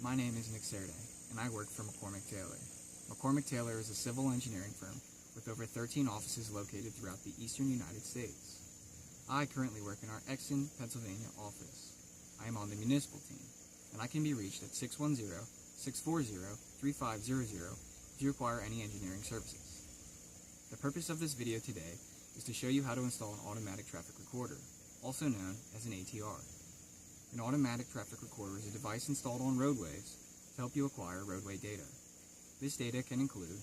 My name is Szeredai, and I work for McCormick Taylor. McCormick Taylor is a civil engineering firm with over 13 offices located throughout the eastern United States. I currently work in our Exton, Pennsylvania office. I am on the municipal team, and I can be reached at 610-640-3500 if you require any engineering services. The purpose of this video today is to show you how to install an automatic traffic recorder, also known as an ATR. An automatic traffic recorder is a device installed on roadways to help you acquire roadway data. This data can include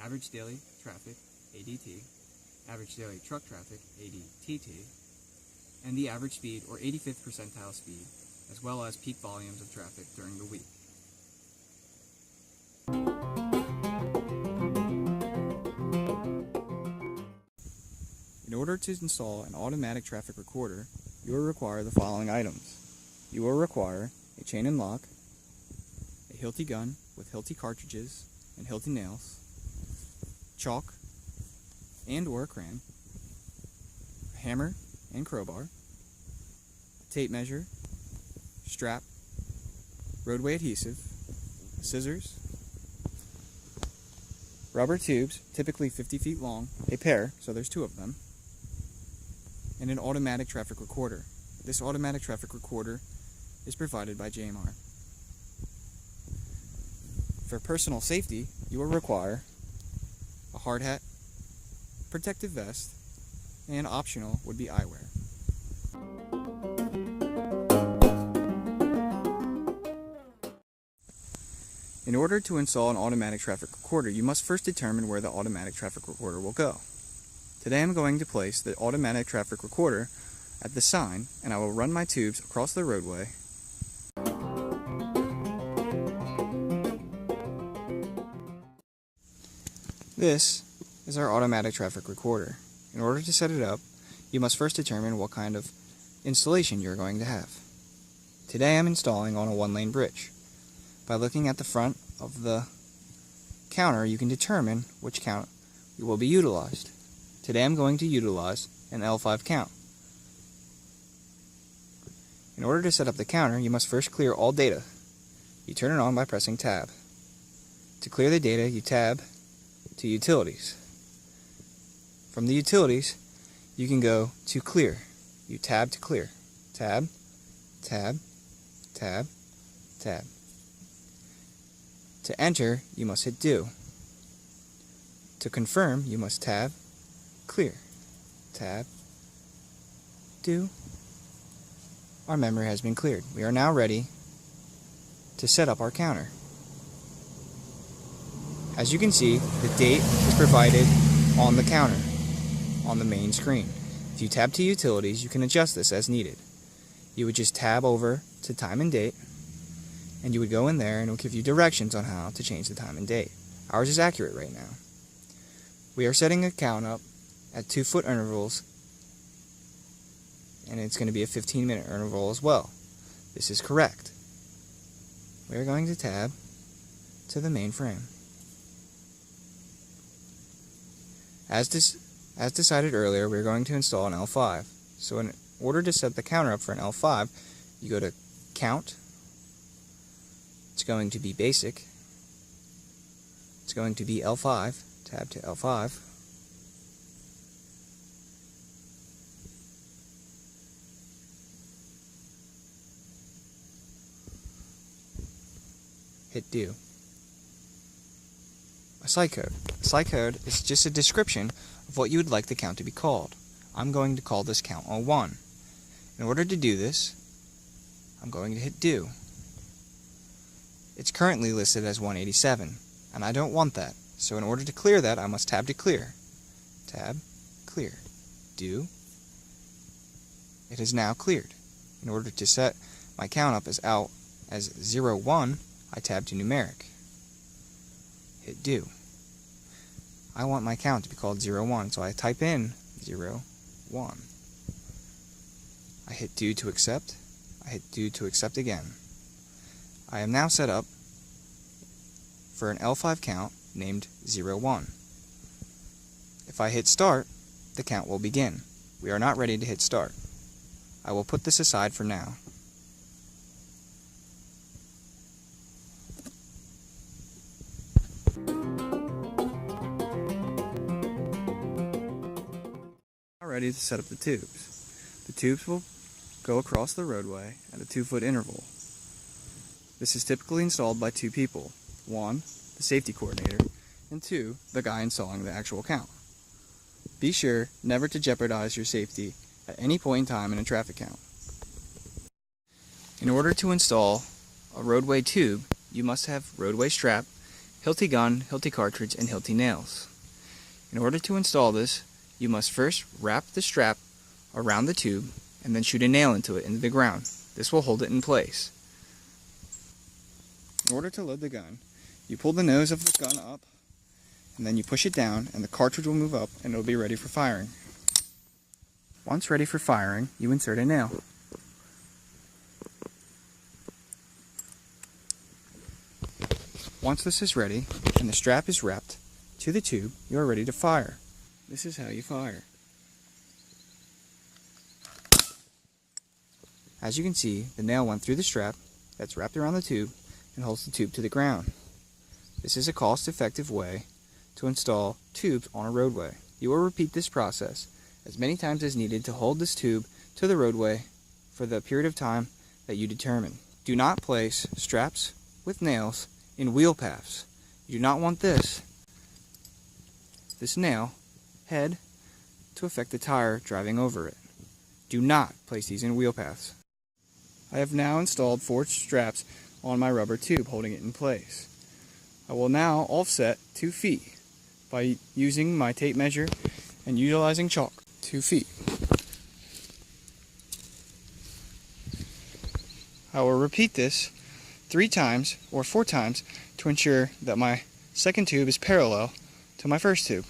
average daily traffic, ADT, average daily truck traffic, ADTT, and the average speed or 85th percentile speed, as well as peak volumes of traffic during the week. In order to install an automatic traffic recorder, you will require the following items. You will require a chain and lock, a Hilti gun with Hilti cartridges and Hilti nails, chalk and or a crayon, a hammer and crowbar, a tape measure, strap, roadway adhesive, scissors, rubber tubes, typically 50 feet long, a pair, so there's two of them, and an automatic traffic recorder. This automatic traffic recorder is provided by JMR. For personal safety, you will require a hard hat, protective vest, and optional would be eyewear. In order to install an automatic traffic recorder, you must first determine where the automatic traffic recorder will go. Today I'm going to place the automatic traffic recorder at the sign, and I will run my tubes across the roadway. This is our automatic traffic recorder. In order to set it up, you must first determine what kind of installation you're going to have. Today I'm installing on a one-lane bridge. By looking at the front of the counter, you can determine which count will be utilized. Today I'm going to utilize an L5 count. In order to set up the counter, you must first clear all data. You turn it on by pressing tab. To clear the data, you tab to Utilities. From the Utilities, you can go to Clear. You tab to clear. Tab, tab, tab, tab. To enter, you must hit Do. To confirm, you must tab, clear, tab, Do. Our memory has been cleared. We are now ready to set up our counter. As you can see, the date is provided on the counter, on the main screen. If you tab to Utilities, you can adjust this as needed. You would just tab over to Time and Date, and you would go in there and it will give you directions on how to change the time and date. Ours is accurate right now. We are setting a count up at 2-foot intervals, and it's going to be a 15-minute interval as well. This is correct. We are going to tab to the main frame. As decided earlier, we're going to install an L5. So in order to set the counter up for an L5, you go to Count. It's going to be Basic. It's going to be L5. Tab to L5. Hit Do. A site code. A site code is just a description of what you would like the count to be called. I'm going to call this count 01. In order to do this, I'm going to hit Do. It's currently listed as 187, and I don't want that. So in order to clear that, I must tab to clear. Tab, clear. Do. It is now cleared. In order to set my count up as 01, I tab to numeric. Hit Do. I want my count to be called 01, so I type in 01. I hit Do to accept. I hit Do to accept again. I am now set up for an L5 count named 01. If I hit Start, the count will begin. We are not ready to hit Start. I will put this aside for now. ready to set up the tubes. The tubes will go across the roadway at a 2-foot interval. This is typically installed by 2 people. 1, the safety coordinator, and 2, the guy installing the actual count. Be sure never to jeopardize your safety at any point in time in a traffic count. In order to install a roadway tube, you must have roadway strap, Hilti gun, Hilti cartridge, and Hilti nails. In order to install this, you must first wrap the strap around the tube and then shoot a nail into it into the ground. This will hold it in place. In order to load the gun, you pull the nose of the gun up and then you push it down and the cartridge will move up and it will be ready for firing. Once ready for firing, you insert a nail. Once this is ready and the strap is wrapped to the tube, you are ready to fire. This is how you fire. As you can see, the nail went through the strap that's wrapped around the tube and holds the tube to the ground. This is a cost-effective way to install tubes on a roadway. You will repeat this process as many times as needed to hold this tube to the roadway for the period of time that you determine. Do not place straps with nails in wheel paths. You do not want this nail head to affect the tire driving over it. Do not place these in wheel paths. I have now installed 4 straps on my rubber tube holding it in place. I will now offset 2 feet by using my tape measure and utilizing chalk. 2 feet. I will repeat this 3 times or 4 times to ensure that my second tube is parallel to my first tube.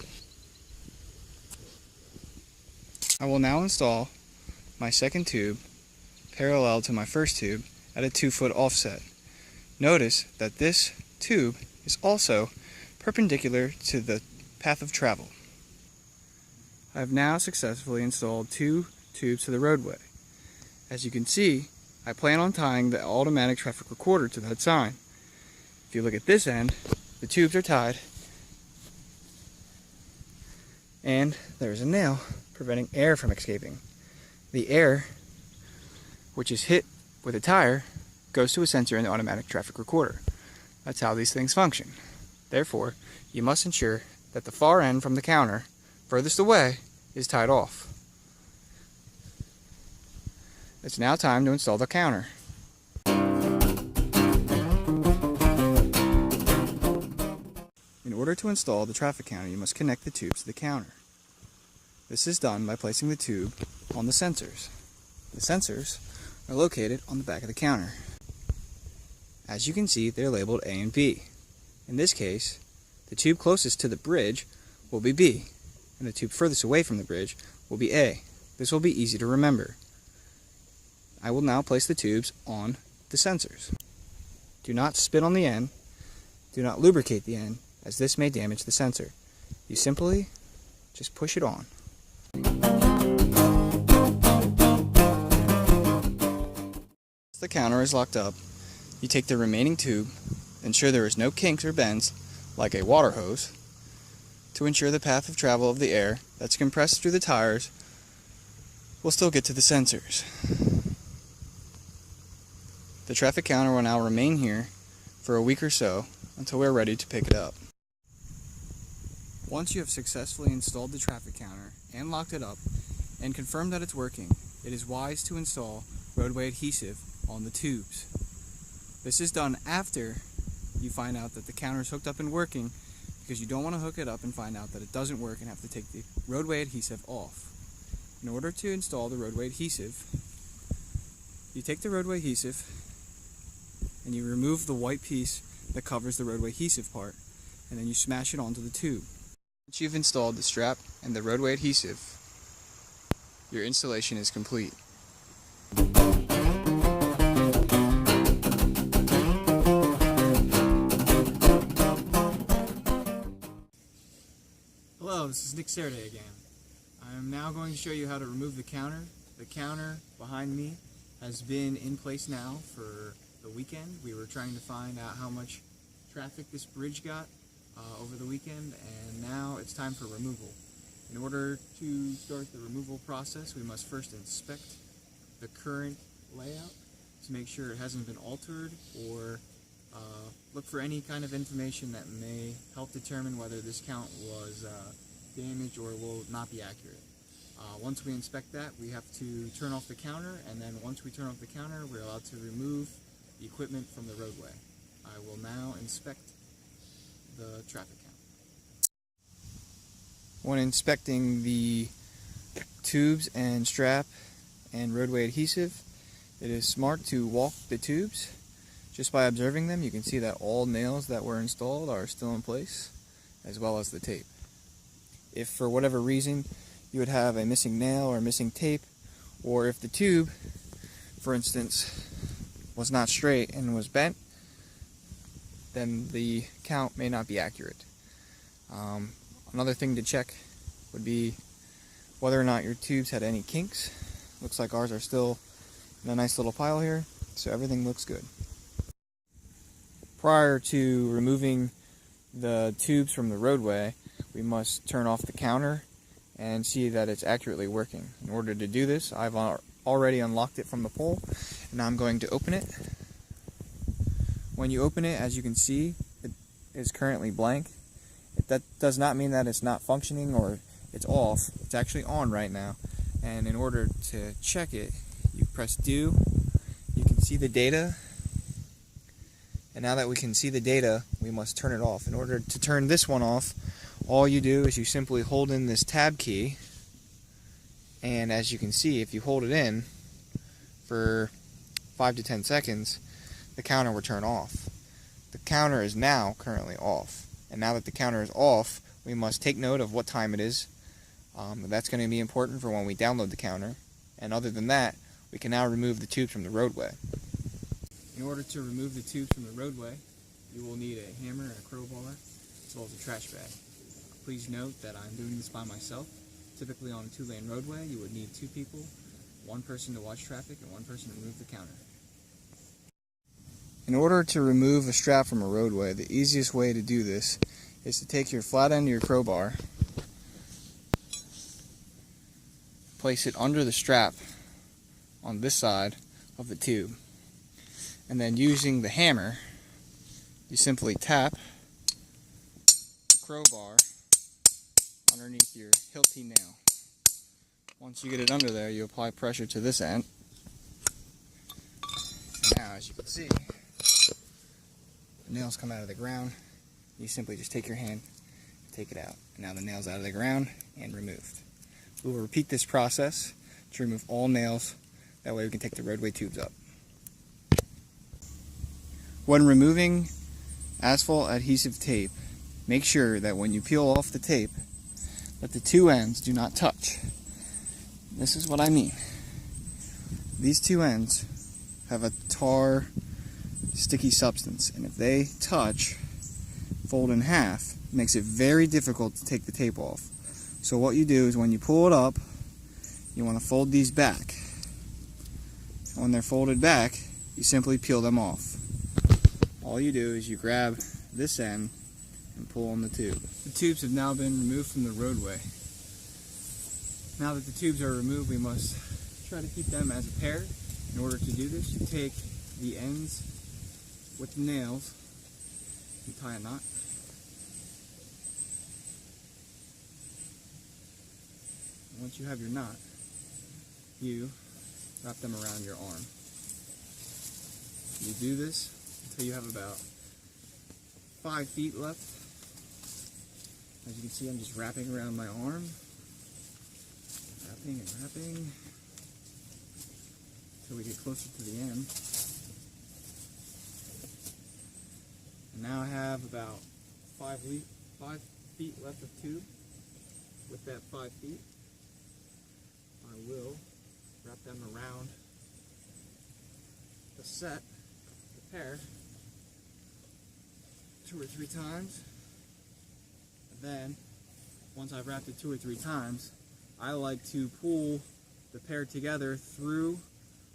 I will now install my second tube parallel to my first tube at a 2-foot offset. Notice that this tube is also perpendicular to the path of travel. I have now successfully installed 2 tubes to the roadway. As you can see, I plan on tying the automatic traffic recorder to that sign. If you look at this end, the tubes are tied and there is a nail preventing air from escaping. The air, which is hit with a tire, goes to a sensor in the automatic traffic recorder. That's how these things function. Therefore, you must ensure that the far end from the counter, furthest away, is tied off. It's now time to install the counter. In order to install the traffic counter, you must connect the tubes to the counter. This is done by placing the tube on the sensors. The sensors are located on the back of the counter. As you can see, they're labeled A and B. In this case, the tube closest to the bridge will be B, and the tube furthest away from the bridge will be A. This will be easy to remember. I will now place the tubes on the sensors. Do not spit on the end. Do not lubricate the end, as this may damage the sensor. You simply just push it on. Once the counter is locked up, you take the remaining tube, ensure there is no kinks or bends, like a water hose, to ensure the path of travel of the air that's compressed through the tires will still get to the sensors. The traffic counter will now remain here for a week or so until we're ready to pick it up. Once you have successfully installed the traffic counter and locked it up and confirmed that it's working, it is wise to install roadway adhesive on the tubes. This is done after you find out that the counter is hooked up and working, because you don't want to hook it up and find out that it doesn't work and have to take the roadway adhesive off. In order to install the roadway adhesive, you take the roadway adhesive and you remove the white piece that covers the roadway adhesive part, and then you smash it onto the tube. Once you've installed the strap and the roadway adhesive, your installation is complete. Hello, this is Szeredai again. I am now going to show you how to remove the counter. The counter behind me has been in place now for the weekend. We were trying to find out how much traffic this bridge got over the weekend, and now it's time for removal. In order to start the removal process, we must first inspect the current layout to make sure it hasn't been altered, or look for any kind of information that may help determine whether this count was damaged or will not be accurate. Once we inspect that, we have to turn off the counter, and then once we turn off the counter, we're allowed to remove the equipment from the roadway. I will now inspect the traffic count. When inspecting the tubes and strap and roadway adhesive, it is smart to walk the tubes. Just by observing them, you can see that all nails that were installed are still in place, as well as the tape. If for whatever reason you would have a missing nail or missing tape, or if the tube, for instance, was not straight and was bent, then the count may not be accurate. Another thing to check would be whether or not your tubes had any kinks. Looks like ours are still in a nice little pile here, so everything looks good. Prior to removing the tubes from the roadway, we must turn off the counter and see that it's accurately working. In order to do this, I've already unlocked it from the pole, and now I'm going to open it. When you open it, as you can see, it is currently blank. That does not mean that it's not functioning or it's off. It's actually on right now. And in order to check it, you press do. You can see the data. And now that we can see the data, we must turn it off. In order to turn this one off, all you do is you simply hold in this tab key, and as you can see, if you hold it in for 5 to 10 seconds, the counter will turn off. The counter is now currently off, and now that the counter is off, we must take note of what time it is. That's going to be important for when we download the counter, and other than that, we can now remove the tubes from the roadway. In order to remove the tubes from the roadway, you will need a hammer and a crowbar, as well as a trash bag. Please note that I'm doing this by myself. Typically on a 2-lane roadway, you would need 2 people, 1 person to watch traffic and 1 person to remove the counter. In order to remove a strap from a roadway, the easiest way to do this is to take your flat end of your crowbar, place it under the strap on this side of the tube, and then using the hammer, you simply tap the crowbar underneath your hilty nail. Once you get it under there, you apply pressure to this end. And now, as you can see, the nails come out of the ground. You simply just take your hand, take it out. And now the nail's out of the ground and removed. We will repeat this process to remove all nails. That way we can take the roadway tubes up. When removing asphalt adhesive tape, make sure that when you peel off the tape, that the 2 ends do not touch. This is what I mean. These 2 ends have a tar, sticky substance, and if they touch, fold in half, it makes it very difficult to take the tape off. So what you do is when you pull it up, you want to fold these back. And when they're folded back, you simply peel them off. All you do is you grab this end and pull on the tube. The tubes have now been removed from the roadway. Now that the tubes are removed, we must try to keep them as a pair. In order to do this, you take the ends with the nails and tie a knot. And once you have your knot, you wrap them around your arm. You do this until you have about 5 feet left. As you can see, I'm just wrapping around my arm. Wrapping and wrapping until we get closer to the end. And now I have about 5 feet left of tube. With that 5 feet, I will wrap them around the set, the pair, 2 or 3 times. And then, once I've wrapped it 2 or 3 times, I like to pull the pair together through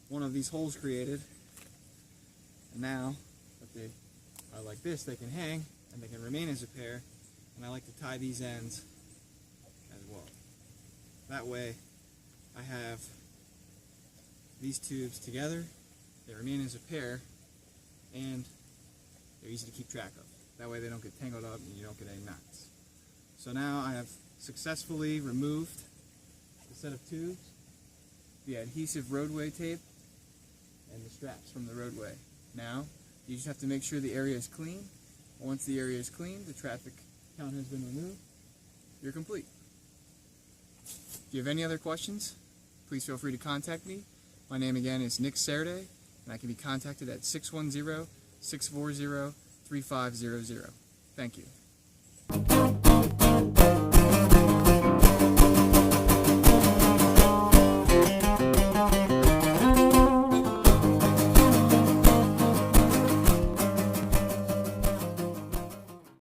one of these holes created. And now, if they are like this, they can hang and they can remain as a pair. And I like to tie these ends as well. That way I have these tubes together, they remain as a pair, and they're easy to keep track of. That way they don't get tangled up and you don't get any knots. So now I have successfully removed the set of tubes, the adhesive roadway tape, and the straps from the roadway. Now you just have to make sure the area is clean. Once the area is clean, the traffic count has been removed, you're complete. If you have any other questions, please feel free to contact me. My name again is Nick Szeredai, and I can be contacted at 610-640-3500. Thank you.